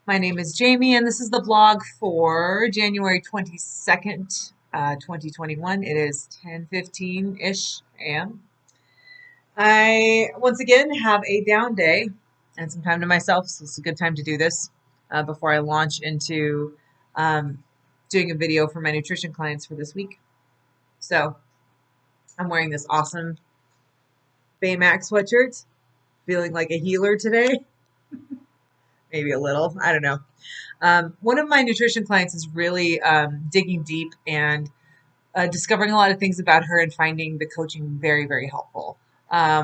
My name is Jamie, and this is the vlog for January 22nd, 2021. It is 10:15-ish a.m. I, once again, have a down day and some time to myself, so it's a good time to do this before I launch into um, doing a video for my nutrition clients for this week. So I'm wearing this awesome Baymax sweatshirt, feeling like a healer today. Maybe a little, I don't know. One of my nutrition clients is really digging deep and discovering a lot of things about her and finding the coaching very, very helpful,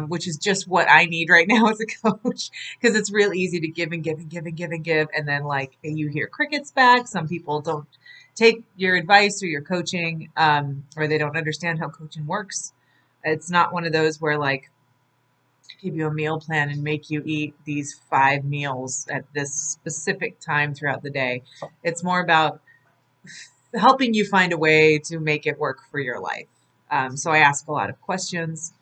which is just what I need right now as a coach because it's real easy to give and give and give and give and give. And then, like, you hear crickets back. Some people don't take your advice or your coaching, or they don't understand how coaching works. It's not one of those where, like, give you a meal plan and make you eat these 5 meals at this specific time throughout the day. It's more about helping you find a way to make it work for your life. So I ask a lot of questions.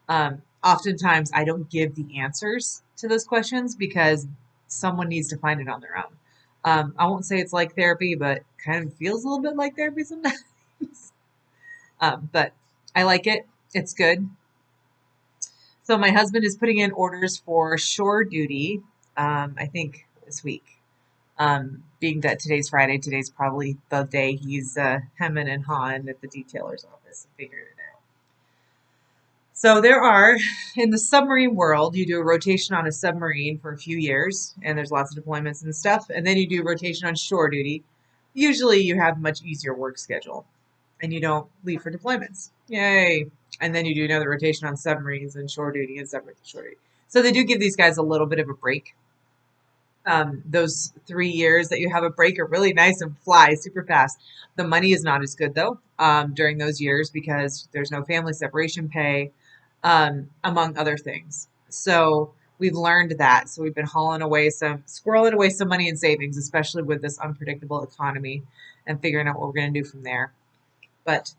Oftentimes, I don't give the answers to those questions because someone needs to find it on their own. I won't say it's like therapy, but kind of feels a little bit like therapy sometimes. But I like it. It's good. So my husband is putting in orders for shore duty, I think this week. Being that today's Friday, today's probably the day he's hemming and hawing at the detailer's office and figuring it out. So there are, in the submarine world, you do a rotation on a submarine for a few years, and there's lots of deployments and stuff, and then you do rotation on shore duty. Usually you have a much easier work schedule, and you don't leave for deployments. Yay! And then you do another rotation on submarines and shore duty and submarines and shore duty. So they do give these guys a little bit of a break. Those 3 years that you have a break are really nice and fly super fast. The money is not as good though during those years because there's no family separation pay, among other things. So we've learned that. So we've been squirreling away some money in savings, especially with this unpredictable economy, and figuring out what we're going to do from there. But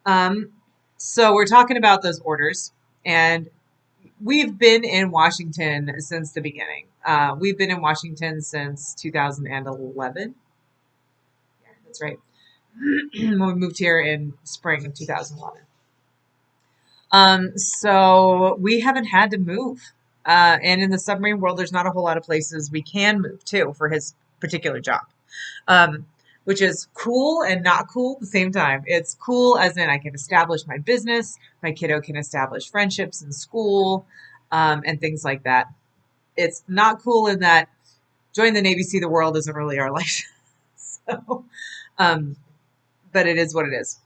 um, so we're talking about those orders, and we've been in Washington since the beginning. We've been in Washington since 2011. Yeah, that's right. When we moved here in spring of 2011. So we haven't had to move. And in the submarine world, there's not a whole lot of places we can move to for his particular job. Um, which is cool and not cool at the same time. It's cool as in I can establish my business, my kiddo can establish friendships in school, and things like that. It's not cool in that join the Navy, see the world isn't really our life. So, um, but it is what it is.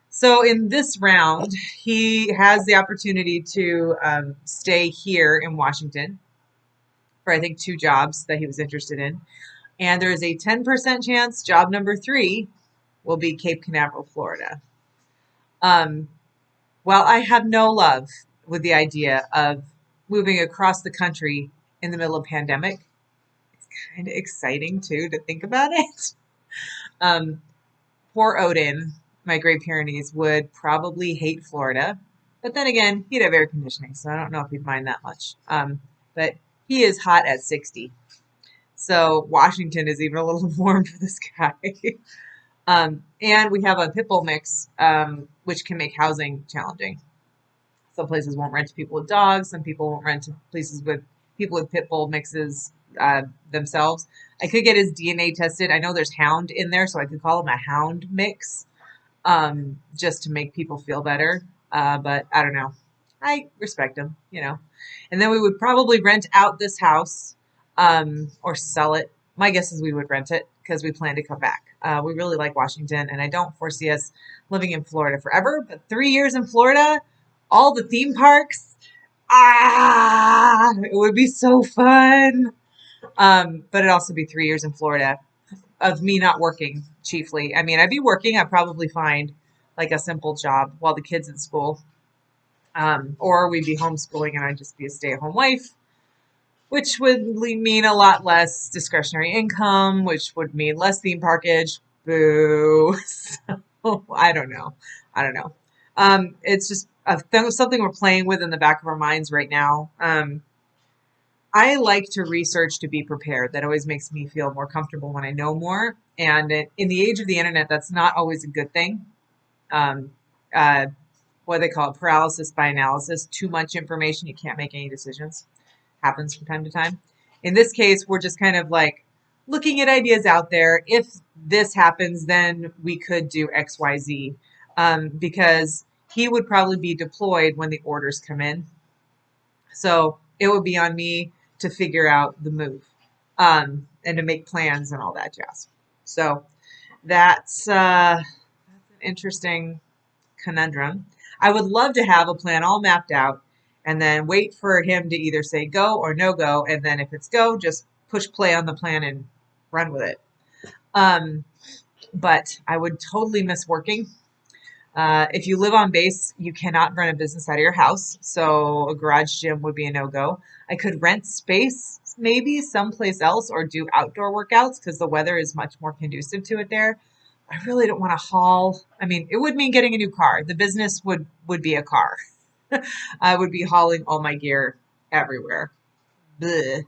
So in this round, he has the opportunity to stay here in Washington for I think 2 jobs that he was interested in. And there is a 10% chance job number 3 will be Cape Canaveral, Florida. Um, while I have no love with the idea of moving across the country in the middle of pandemic, it's kind of exciting too to think about it. Um, Poor Odin, my Great Pyrenees, would probably hate Florida. But then again, he'd have air conditioning, so I don't know if he'd mind that much. But he is hot at 60. So Washington is even a little warm for this guy. And we have a pit bull mix, which can make housing challenging. Some places won't rent to people with dogs. Some people won't rent to places with people with pit bull mixes themselves. I could get his DNA tested. I know there's hound in there, so I could call him a hound mix, just to make people feel better. But I don't know. I respect him. And then we would probably rent out this house, or sell it. My guess is we would rent it because we plan to come back. We really like Washington, and I don't foresee us living in Florida forever. But 3 years in Florida, all the theme parks, it would be so fun. But it'd also be 3 years in Florida of me not working chiefly. I mean, I'd be working. I'd probably find like a simple job while the kids in school. Or we'd be homeschooling and I'd just be a stay-at-home wife, which would mean a lot less discretionary income, which would mean less theme parkage. Boo. So, I don't know. I don't know. It's just something we're playing with in the back of our minds right now. I like to research to be prepared. That always makes me feel more comfortable when I know more. And in the age of the internet, that's not always a good thing. Um, uh, what they call it, paralysis by analysis. Too much information, you can't make any decisions. Happens from time to time. In this case, we're just kind of like looking at ideas out there. If this happens, then we could do X, Y, Z, because he would probably be deployed when the orders come in. So it would be on me to figure out the move, and to make plans and all that jazz. So that's an interesting conundrum. I would love to have a plan all mapped out and then wait for him to either say go or no go. And then if it's go, just push play on the plan and run with it. Um, but I would totally miss working. If you live on base, you cannot run a business out of your house. So a garage gym would be a no go. I could rent space maybe someplace else or do outdoor workouts because the weather is much more conducive to it there. I really don't want to haul. I mean, it would mean getting a new car. The business would be a car. I would be hauling all my gear everywhere. Bleh.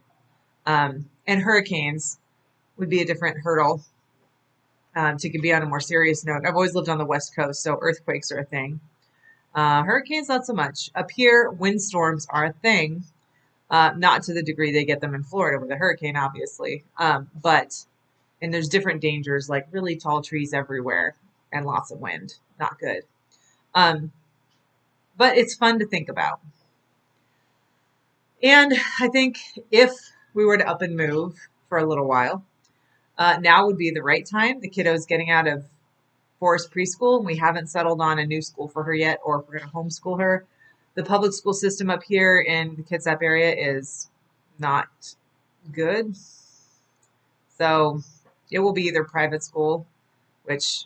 And hurricanes would be a different hurdle, to be on a more serious note. I've always lived on the West Coast, so earthquakes are a thing. Hurricanes, not so much. Up here, windstorms are a thing. Not to the degree they get them in Florida with a hurricane, obviously. And there's different dangers, like really tall trees everywhere and lots of wind. Not good. Um, but it's fun to think about. And I think if we were to up and move for a little while, now would be the right time. The kiddo's getting out of Forest Preschool, and we haven't settled on a new school for her yet, or if we're going to homeschool her. The public school system up here in the Kitsap area is not good. So it will be either private school, which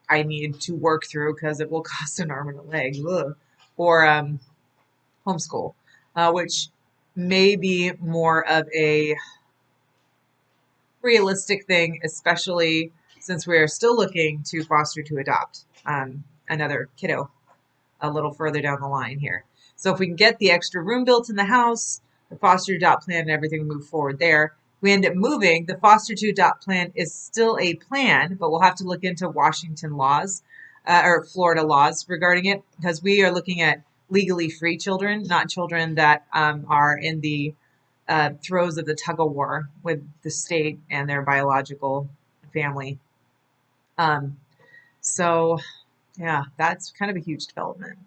I need to work through because it will cost an arm and a leg, ugh, or homeschool, which may be more of a realistic thing, especially since we are still looking to foster to adopt another kiddo a little further down the line here. So if we can get the extra room built in the house, the foster to adopt plan and everything move forward there, we end up moving. The foster to adopt plan is still a plan, but we'll have to look into Washington laws, or Florida laws regarding it, because we are looking at legally free children, not children that are in the throes of the tug of war with the state and their biological family. Um, so, yeah, that's kind of a huge development.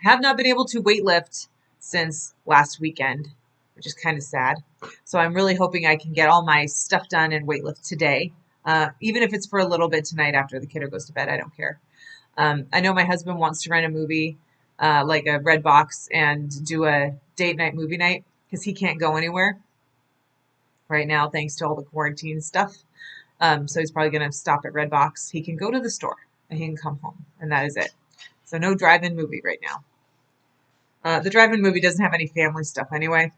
I have not been able to weightlift since last weekend, which is kind of sad. So I'm really hoping I can get all my stuff done and weightlift today. Even if it's for a little bit tonight after the kiddo goes to bed, I don't care. I know my husband wants to rent a movie, like a Red Box, and do a date night movie night because he can't go anywhere right now thanks to all the quarantine stuff. So he's probably going to stop at Redbox. He can go to the store and he can come home, and that is it. So no drive-in movie right now. The drive-in movie doesn't have any family stuff anyway,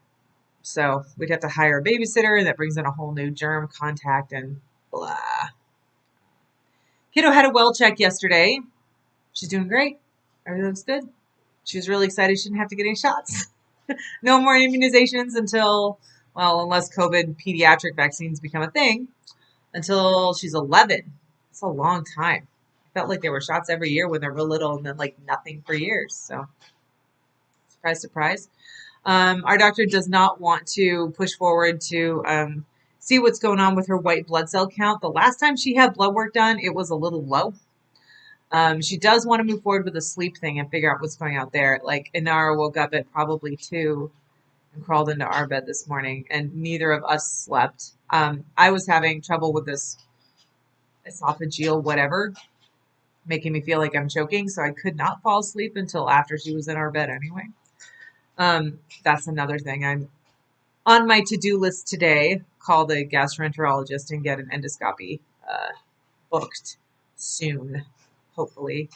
so we'd have to hire a babysitter. That brings in a whole new germ contact and blah. Kiddo had a well check yesterday. She's doing great. Everything looks good. She was really excited she didn't have to get any shots. No more immunizations until, well, unless COVID pediatric vaccines become a thing, until she's 11. It's a long time. I felt like there were shots every year when they're real little and then like nothing for years. So surprise, surprise. Our doctor does not want to push forward to see what's going on with her white blood cell count. The last time she had blood work done, it was a little low. She does want to move forward with the sleep thing and figure out what's going out there. Like Inara woke up at probably 2 and crawled into our bed this morning, and neither of us slept. I was having trouble with this esophageal whatever, making me feel like I'm choking, so I could not fall asleep until after she was in our bed anyway. That's another thing. I'm on my to-do list today. Call the gastroenterologist and get an endoscopy booked soon, hopefully,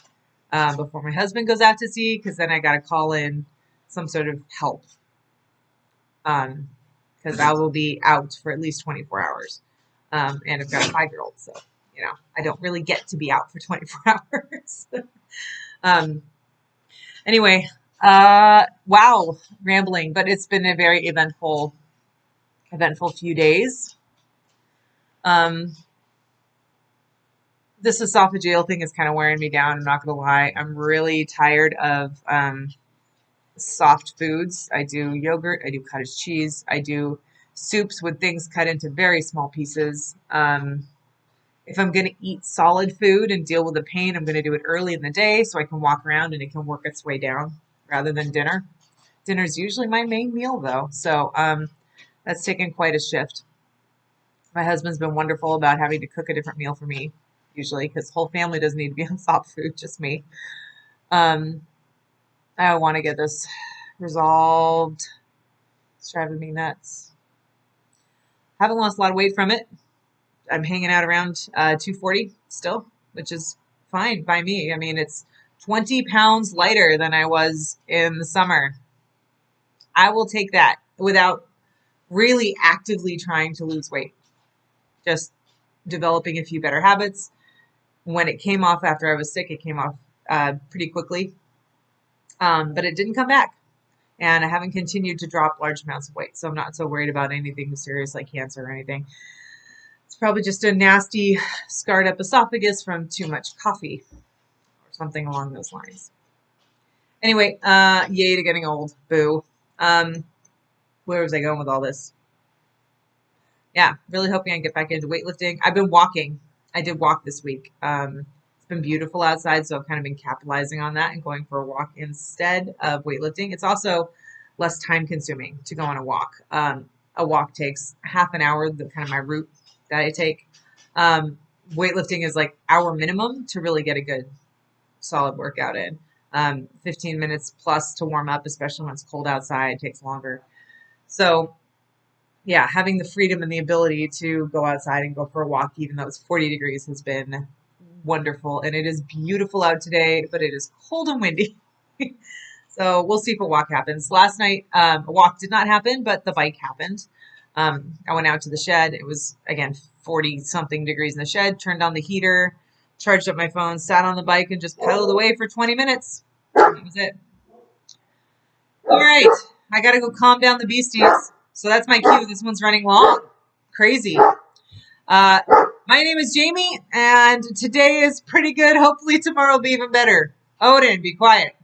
before my husband goes out to sea, because then I got to call in some sort of help, because I will be out for at least 24 hours. And I've got a 5-year-old, so, I don't really get to be out for 24 hours. Anyway, wow, rambling, but it's been a very eventful eventful few days. Um, this esophageal thing is kind of wearing me down. I'm not going to lie. I'm really tired of soft foods. I do yogurt. I do cottage cheese. I do soups with things cut into very small pieces. If I'm going to eat solid food and deal with the pain, I'm going to do it early in the day so I can walk around and it can work its way down rather than dinner. Dinner's usually my main meal though, so that's taken quite a shift. My husband's been wonderful about having to cook a different meal for me, usually, because the whole family doesn't need to be on soft food, just me. Um, I want to get this resolved. It's driving me nuts. Haven't lost a lot of weight from it. I'm hanging out around 240 still, which is fine by me. I mean, it's 20 pounds lighter than I was in the summer. I will take that without really actively trying to lose weight, just developing a few better habits. When it came off after I was sick, it came off pretty quickly, but it didn't come back. And I haven't continued to drop large amounts of weight, so I'm not so worried about anything serious like cancer or anything. It's probably just a nasty, scarred up esophagus from too much coffee or something along those lines. Anyway, yay to getting old. Boo. Where was I going with all this? Yeah, really hoping I get back into weightlifting. I've been walking. I did walk this week. It's been beautiful outside, so I've kind of been capitalizing on that and going for a walk instead of weightlifting. It's also less time consuming to go on a walk. A walk takes half an hour, the kind of my route that I take. Weightlifting is like hour minimum to really get a good solid workout in. 15 minutes plus to warm up, especially when it's cold outside, takes longer. So yeah, having the freedom and the ability to go outside and go for a walk, even though it's 40 degrees, has been wonderful. And it is beautiful out today, but it is cold and windy. So we'll see if a walk happens. Last night, a walk did not happen, but the bike happened. I went out to the shed. It was, again, 40 something degrees in the shed, turned on the heater, charged up my phone, sat on the bike, and just pedaled away for 20 minutes. That was it. All right. I got to go calm down the beasties. So that's my cue. This one's running long. Crazy. My name is Jamie, and today is pretty good. Hopefully tomorrow will be even better. Odin, be quiet.